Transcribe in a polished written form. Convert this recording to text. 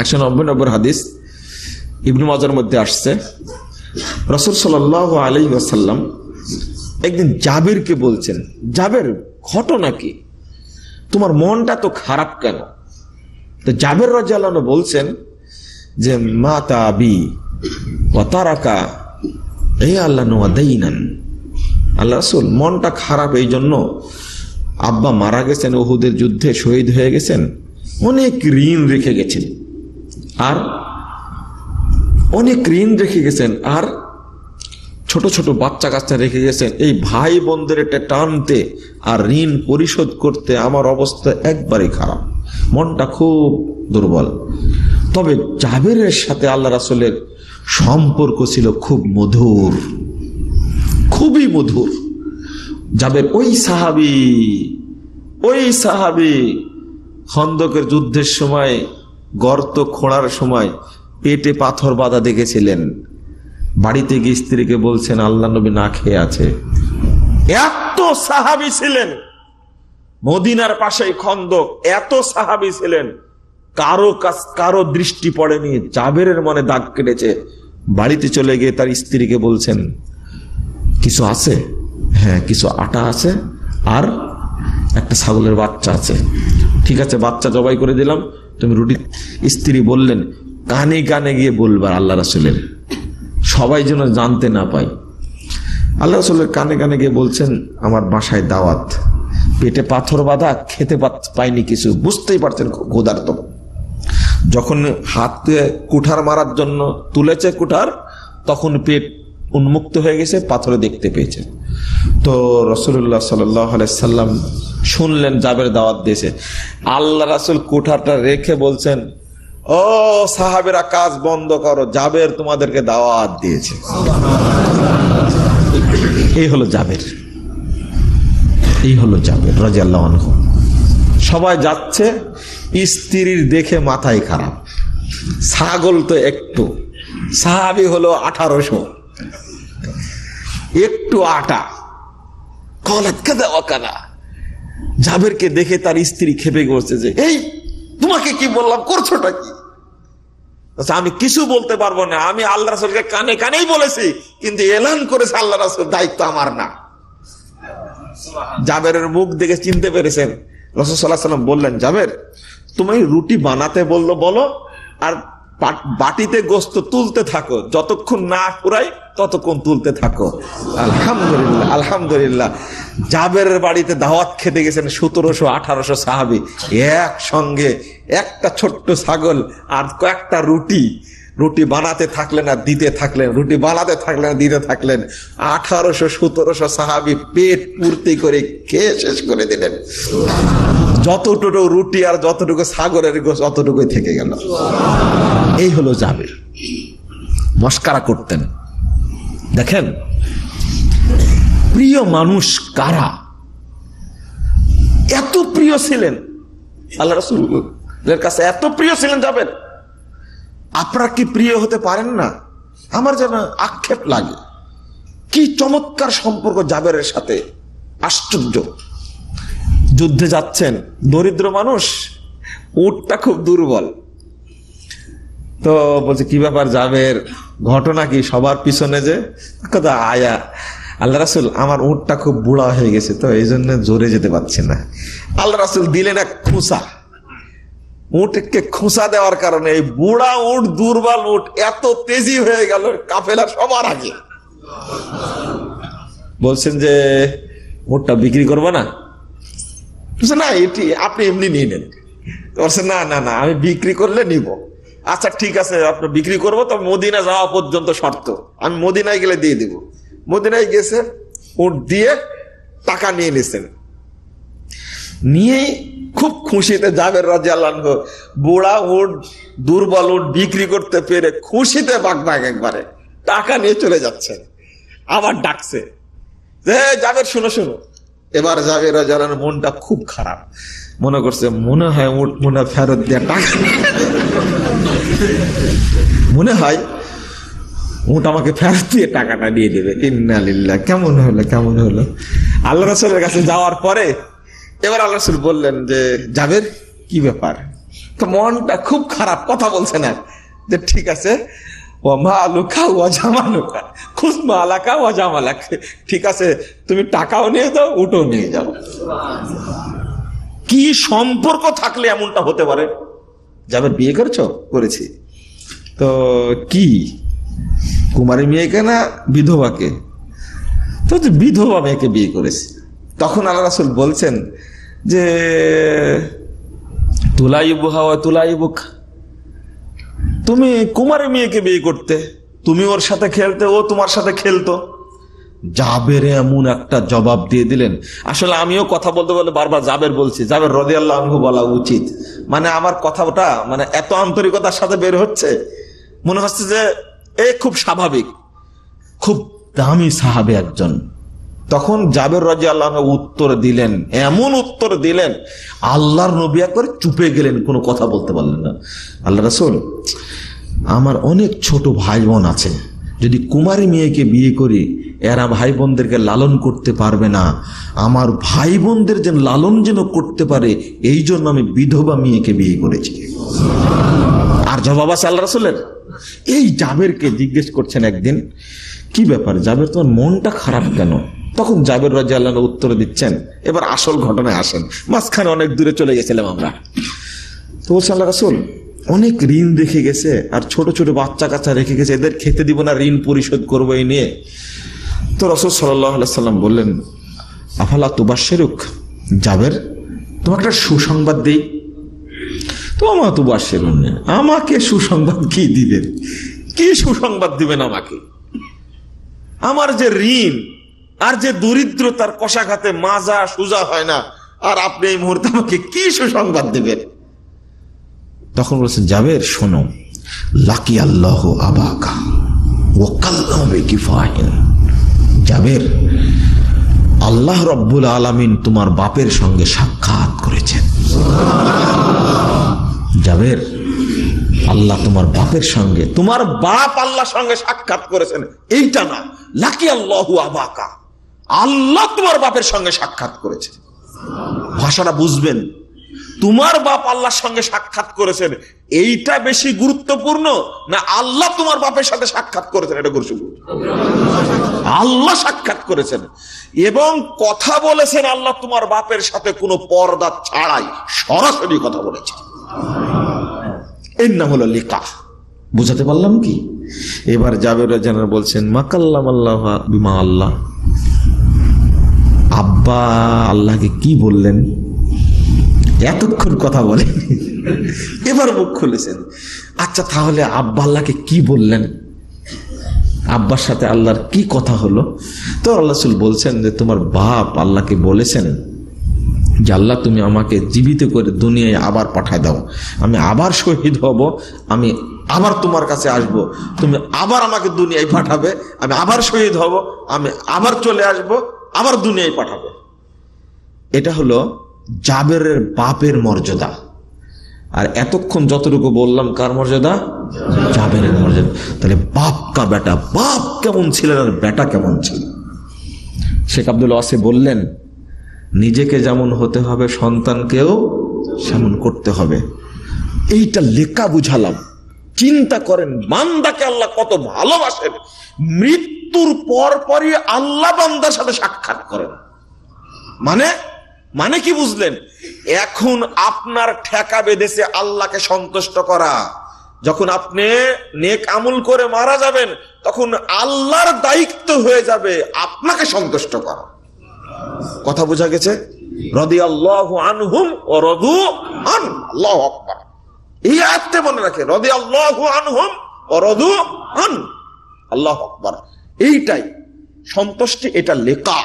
190 নম্বর হাদিস ইবনে মাজার মধ্যে আসছে, রাসূল সাল্লাল্লাহু আলাইহি ওয়াসাল্লাম একদিন জাবেরকে বলছেন, জাবের ঘটনা কি, তোমার মনটা তো খারাপ কেন? তো জাবের রাদিয়াল্লাহু আনহু বলছেন যে মাতা আবি ওয়া তারাকা আল্লাহু ওয়া দাইনান। আল্লাহ রাসূল, মনটা খারাপ এই জন্য, আব্বা মারা গেছেন, উহুদের যুদ্ধে শহীদ হয়ে গেছেন, অনেক ঋণ রেখে গেছেন, আর অনেক ঋণ রেখে গেছেন, আর ছোট ছোট বাচ্চা কাচ্চা রেখে গেছেন। এই ভাই বোনদের একটা টানতে আর ঋণ পরিশোধ করতে আমার অবস্থা একবারেই খারাপ, মনটা খুব দুর্বল। তবে জাবেরের সাথে আল্লাহ রাসূলের সম্পর্ক ছিল খুব মধুর, খুবই মধুর। জাবের ওই সাহাবী খন্দকের যুদ্ধের সময় গর্ত খোঁড়ার সময় পেটে পাথর বাঁধা দেখেছিলেন, বাড়িতে গিয়ে স্ত্রীকে বলছেন আল্লাহ নবী না খেয়ে আছে। এত সাহাবী ছিলেন, মদিনার পাশে খন্দক, এত সাহাবী ছিলেন, কারো দৃষ্টি পড়েনি। জাবেরের মনে দাগ কেটেছে। বাড়িতে চলে গিয়ে তার স্ত্রীকে বলছেন কিছু আছে? হ্যাঁ, কিছু আটা আছে আর একটা ছাগলের বাচ্চা আছে। ঠিক আছে, বাচ্চা জবাই করে দিলাম, তুমি রুটি। স্ত্রী বললেন কানে কানে গিয়ে বলবার আল্লাহ রাসূলের, সবাই যেন জানতে না পায়। আল্লাহ রাসূলের কানে কানে গিয়ে বলছেন আমার বাসায় দাওয়াত, পেটে পাথর বাঁধা, খেতে পাইনি কিছু, বুঝতেই পারছেন ক্ষুধার্ত। যখন হাতে কুঠার মারার জন্য তুলেছে কুঠার, তখন পেট উন্মুক্ত হয়ে গেছে, পাথরে দেখতে পেয়েছে। তো রাসূলুল্লাহ সাল্লাল্লাহু আলাইহি সাল্লাম শুনলেন জাবের দাওয়াত দিয়েছে। আল্লাহ রাসূল কুঠারটা রেখে বলছেন ও সাহাবেরা কাজ বন্ধ করো, জাবের তোমাদেরকে দাওয়াত দিয়েছে। এই হলো জাবের রাদিয়াল্লাহু আনহু। সবাই যাচ্ছে, স্ত্রীর দেখে মাথায় খারাপ, ছাগল তো একটু, সাহাবী হলো 1800, একটু আটা, জাবেরকে দেখে তার স্ত্রী খেপে গেছে যে এই তোমাকে কি বললাম, করছোটা কি? আমি কিছু বলতে পারবো না, আমি আল্লাহ রাসূলকে কানে কানেই বলেছি, কিন্তু এলান করেছে আল্লাহ রাসূল, দায়িত্ব আমার না। জাবেরের মুখ দেখে চিনতে পেরেছেন। রাসূল সাল্লাল্লাহু আলাইহি ওয়াসাল্লাম বললেন জাবের তুমি রুটি বানাতে বলো, আর বাটিতে গোস্ত তুলতে থাকো, যতক্ষণ না পুরাই ততক্ষণ তুলতে থাকো। আলহামদুলিল্লাহ, আলহামদুলিল্লাহ। জাবেরের বাড়িতে দাওয়াত খেতে গেছেন 1700-1800 সাহাবী একসঙ্গে, একটা ছোট্ট ছাগল আর কয়েকটা রুটি বানাতে থাকলেন আর দিতে থাকলেন, রুটি বানাতে থাকলেন আর দিতে থাকলেন। 1800-1700 সাহাবী পেট পূর্তি করে খেয়ে শেষ করে দিলেন। যতটুকু রুটি আর যতটুকু ছাগলের গোশত অতটুকুই থেকে গেল। এই হলো জাবের, মস্কারা করতেন। দেখেন প্রিয় মানুষ কারা, এত প্রিয় ছিলেন আল্লাহ রাসূলের কাছে, এত প্রিয় ছিলেন জাবের। আপনারা কি প্রিয় হতে পারেন না? আমার যেন আক্ষেপ লাগে। কি চমৎকার সম্পর্ক জাবেরের সাথে, আশ্চর্য। যুদ্ধে যাচ্ছেন, দরিদ্র মানুষ, উটটা খুব দুর্বল। তো বলছে কি ব্যাপার জাবের, ঘটনা কি? সবার পিছনে যে কথা আয়া, আল্লাহ রাসূল আমার উটটা খুব বুড়া হয়ে গেছে, তো এই জন্য জোরে যেতে পারছি না। আল্লাহ রাসূল দিলেন এক খুঁসা। উটকে খুঁসা দেওয়ার কারণে এই বুড়া উট, দুর্বল উট এত তেজি হয়ে গেল কাফেলা সবার আগে। বলছেন যে উটটা বিক্রি করবো না? না, এটি আপনি এমনি নিয়ে নেন। বলছে না না না, আমি বিক্রি করলে নিব। আচ্ছা ঠিক আছে, আপনি বিক্রি করবো, তো মদিনা যাওয়া পর্যন্ত শর্ত, আমি মদিনায় গেলে দিয়ে দিব। মদিনায় গেছে, উট দিয়ে টাকা নিয়ে নিছেন, নিয়ে খুব খুশিতে জাবের রাদিয়াল্লাহু আনহু বুড়া উট, দুর্বল উট বিক্রি করতে পেরে খুশিতে বাগবাগ একবারে টাকা নিয়ে চলে যাচ্ছেন। আবার ডাকছে যে জাবের শোনো। এবার জাবের রাদিয়াল্লাহু আনহু মনটা খুব খারাপ, মনে করছে মনে হয় উট মনে ফেরত দিয়ে টাকা, মনে হয় উট আমাকে ফেরত দিয়ে টাকাটা দিয়ে দেবে। ইন্না লিল্লাহ, কেমন হলো। আল্লাহ রাসূলের কাছে যাওয়ার পরে এবার আল্লাহ রাসূল বললেন যে জাবের কি ব্যাপার, তো মনটা খুব খারাপ, কথা বলছে না যে ঠিক আছে ও মা আলুকা ও জামালুকা খুসমা আলাকা ও জামালাক, ঠিক আছে তুমি টাকাও নিয়ে যাও উঠো নিয়ে যাও। কি সম্পর্ক থাকলে এমনটা হতে পারে? জাবের বিয়ে করেছো? করেছি। তো কি কুমারী মেয়েকে না বিধবাকে? তো বিধবা মেয়েকে বিয়ে করেছি। তখন আল্লাহ রাসূল বলছেন যে তুলাইবুহা ওয়া তুলাইবুক, তুমি কুমারী মেয়েকে বিয়ে করতে, তুমি ওর সাথে খেলতে, ও তোমার সাথে খেলতো। জাবের এমন একটা জবাব দিয়ে দিলেন, আসলে আমিও কথা বলতে বলে বারবার জাবের বলছি, জাবের রাদিয়াল্লাহু আনহু বলা উচিত, মানে আমার কথাটা মানে এত আন্তরিকতার সাথে বের হচ্ছে, মনে হচ্ছে যে খুব স্বাভাবিক, খুব দামি সাহাবী একজন। তখন জাবের রাদিয়াল্লাহু আনহু উত্তর দিলেন, এমন উত্তর দিলেন আল্লাহর নবী একবার চুপে গেলেন, কোনো কথা বলতে পারলেন না। আল্লাহ রাসূল, আমার অনেক ছোট ভাই বোন আছে, যদি কুমারী মেয়েকে বিয়ে করি এরা ভাই বোনদেরকে লালন করতে পারবে না, আমার ভাই বোনদের যেন লালন যেন করতে পারে এই জন্য আমি বিধবা মেয়েকে বিয়ে করেছি। আর জবাব আছে আল্লাহ রাসূলের। এই জাবেরকে জিজ্ঞেস করছেন একদিন, কি ব্যাপার জাবের, তোমার মনটা খারাপ কেন? তখন জাবের রাদিয়াল্লাহু আনহু উত্তর দিচ্ছেন। এবার আসল ঘটনায় আসেন, মাঝখানে অনেক দূরে চলে গেছিলাম আমরা। তো বলছে আল্লাহ রাসূল অনেক ঋণ রেখে গেছে, আর ছোট ছোট বাচ্চা কাচ্চা রেখে গেছে, এদের খেতে দিব না, ঋণ পরিশোধ করবো এই নিয়ে। তো রাসূল সাল্লাল্লাহু আলাইহি সাল্লাম বললেন, আফালা তুবাশশিরুক, জাবের তোমাকে একটা সুসংবাদ দেই। তো আমা তুবাশশিরুন, আমাকে সুসংবাদ কি দিবেন? কি সুসংবাদ দিবেন আমাকে? আমার যে ঋণ আর যে দরিদ্রতার কষাঘাতে মাজা সুজা হয় না, আর আপনি এই মুহূর্তে আমাকে কি সুসংবাদ দিবেন? তখন বলছেন, জাবের শোনো, লাকি আল্লাহ আবাকা ও কাল্লামে কিফাহিন, জাবের আল্লাহ রব্বুল আলামিন তোমার বাপের সঙ্গে সাক্ষাৎ করেছেন। জাবের আল্লাহ তোমার বাপের সঙ্গে, তোমার বাপ আল্লাহর সঙ্গে সাক্ষাৎ করেছেন, এইটা না, লাকি আল্লাহু আবাকা, আল্লাহ তোমার বাপের সঙ্গে সাক্ষাৎ করেছেন। ভাষাটা বুঝবেন, তোমার বাপ আল্লাহর সঙ্গে সাক্ষাৎ করেছেন এইটা বেশি গুরুত্বপূর্ণ না আল্লাহ তোমার বাপের সাথে সাক্ষাৎ করেছেন এটা গুরুত্বপূর্ণ? আল্লাহ সাক্ষাৎ করেছেন এবং কথা বলেছেন আল্লাহ তোমার বাপের সাথে কোনো পর্দা ছাড়াই, সরাসরি কথা বলেছেন। এর নাম হলো লিকা। বুঝাতে পারলাম কি? এবার জাবের রাদিয়াল্লাহু আনহু বলছেন, মাকাল্লাম আল্লাহ বিমা, আল্লাহ আব্বা আল্লাহকে কি বললেন? এতক্ষণ কথা বলেন, এবার মুখ খুলেছেন। আচ্ছা তাহলে আব্বা আল্লাহকে কি বললেন? আব্বার সাথে আল্লাহর কি কথা হলো? তো আল্লাহ রাসূল বলছেন যে তোমার বাপ আল্লাহকে বলেছেন যে আল্লাহ তুমি আমাকে জীবিত করে দুনিয়ায় আবার পাঠায় দাও, আমি আবার শহীদ হব, আমি আবার তোমার কাছে আসব, তুমি আবার আমাকে দুনিয়ায় পাঠাবে, আমি আবার শহীদ হব, আমি আবার চলে আসব, আবার দুনিয়ায় পাঠাবে। এটা হলো জাবেরের বাপের মর্যাদা। আর এতক্ষণ যতটুকু বললাম কার মর্যাদা? জাবেরের মর্যাদা। তাহলে বাপ কা বেটা, বাপ কেমন ছিলেন আর বেটা কেমন ছিল? শেখ আব্দুল ওয়াসি বললেন, নিজেকে যেমন হতে হবে সন্তানকেও সেমন করতে হবে। এইটা লেখা বুঝালাম। চিন্তা করেন বান্দাকে আল্লাহ কত ভালোবাসেন, মৃত্যুর পর পরই আল্লাহ বান্দার সাথে সাক্ষাৎ করেন। মানে কি বুঝলেন? এখন আপনার ঠেকা বেঁধেছে আল্লাহকে সন্তুষ্ট করা। যখন আপনি নেক আমল করে মারা যাবেন তখন আল্লাহর দায়িত্ব হয়ে যাবে আপনাকে সন্তুষ্ট করা। কথা বোঝা গেছে? রাদিয়াল্লাহু আনহুম ওয়া রাদু আন, আল্লাহু আকবার। এই আয়াতটা মনে রাখে, রাদিয়াল্লাহু আনহুম ওয়া রাদু আন, আল্লাহু আকবার। এইটাই সন্তুষ্টি, এটা লেখা।